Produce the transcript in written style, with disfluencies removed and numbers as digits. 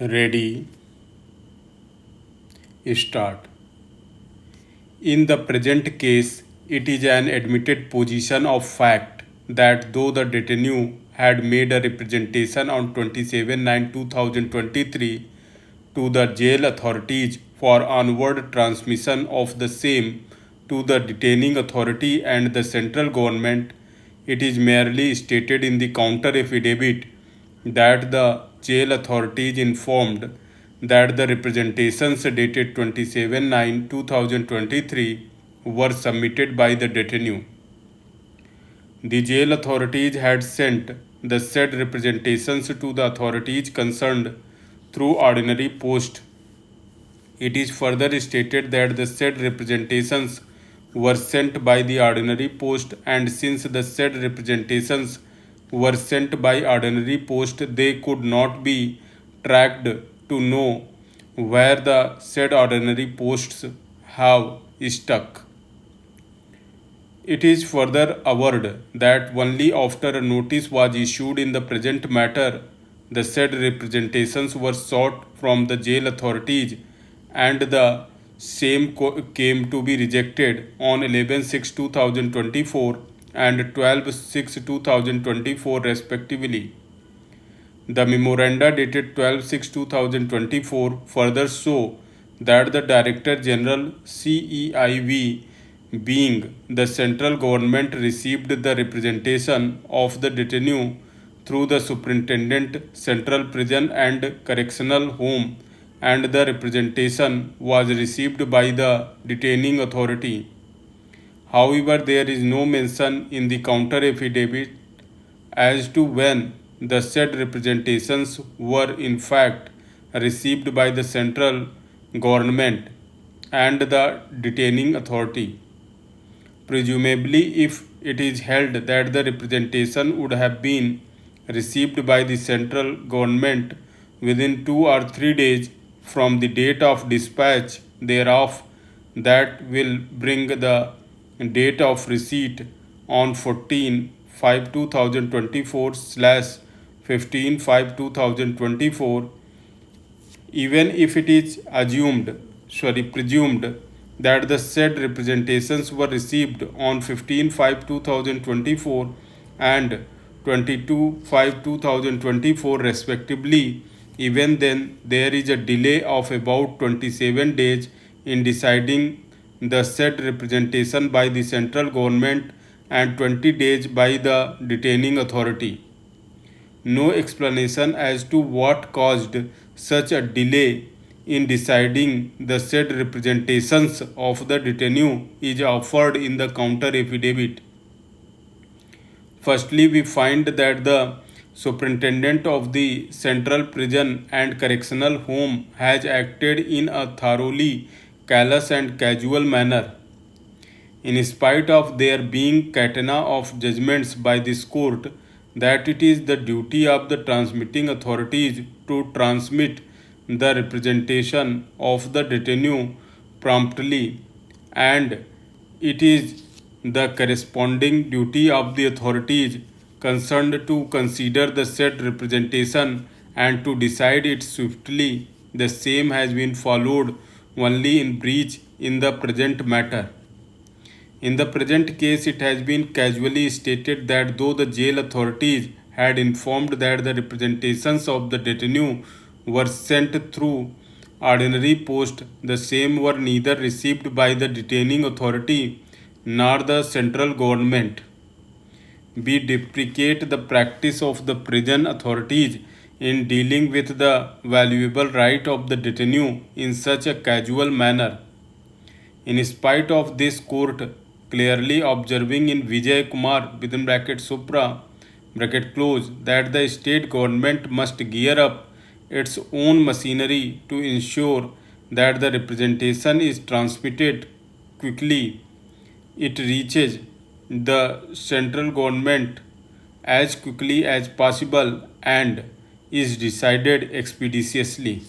Ready, start. In the present case, it is an admitted position of fact that though the detainee had made a representation on 27/9/2023 to the jail authorities for onward transmission of the same to the detaining authority and the central government, it is merely stated in the counter affidavit that the jail authorities informed that the representations dated 27/9/2023 were submitted by the detainee. The jail authorities had sent the said representations to the authorities concerned through ordinary post. It is further stated that the said representations were sent by the ordinary post, and since the said representations were sent by ordinary post, they could not be tracked to know where the said ordinary posts have stuck. It is further averred that only after a notice was issued in the present matter, the said representations were sought from the jail authorities, and the same came to be rejected on 11/6/2024 and 12/6/2024 respectively. The memoranda dated 12/6/2024 further show that the Director General CEIV, being the central government, received the representation of the detainee through the Superintendent Central Prison and Correctional Home, and the representation was received by the detaining authority. However, there is no mention in the counter affidavit as to when the said representations were in fact received by the central government and the detaining authority. Presumably, if it is held that the representation would have been received by the central government within 2 or 3 days from the date of dispatch thereof, that will bring the date of receipt on 14/5/2024/15/5/2024. Even if it is presumed that the said representations were received on 15/5/2024 and 22/5/2024 respectively, even then there is a delay of about 27 days in deciding the said representation by the central government and 20 days by the detaining authority. No explanation as to what caused such a delay in deciding the said representations of the detainee is offered in the counter affidavit. Firstly, we find that the Superintendent of the Central Prison and Correctional Home has acted in a thoroughly callous and casual manner. In spite of there being catena of judgments by this court that it is the duty of the transmitting authorities to transmit the representation of the detainee promptly, and it is the corresponding duty of the authorities concerned to consider the said representation and to decide it swiftly, the same has been followed only in breach in the present matter. In the present case, it has been casually stated that though the jail authorities had informed that the representations of the detainee were sent through ordinary post, the same were neither received by the detaining authority nor the central government. We deprecate the practice of the prison authorities in dealing with the valuable right of the detainee in such a casual manner. In spite of this, court clearly observing in Vijay Kumar (Supra) that the state government must gear up its own machinery to ensure that the representation is transmitted quickly, it reaches the central government as quickly as possible and is decided expeditiously.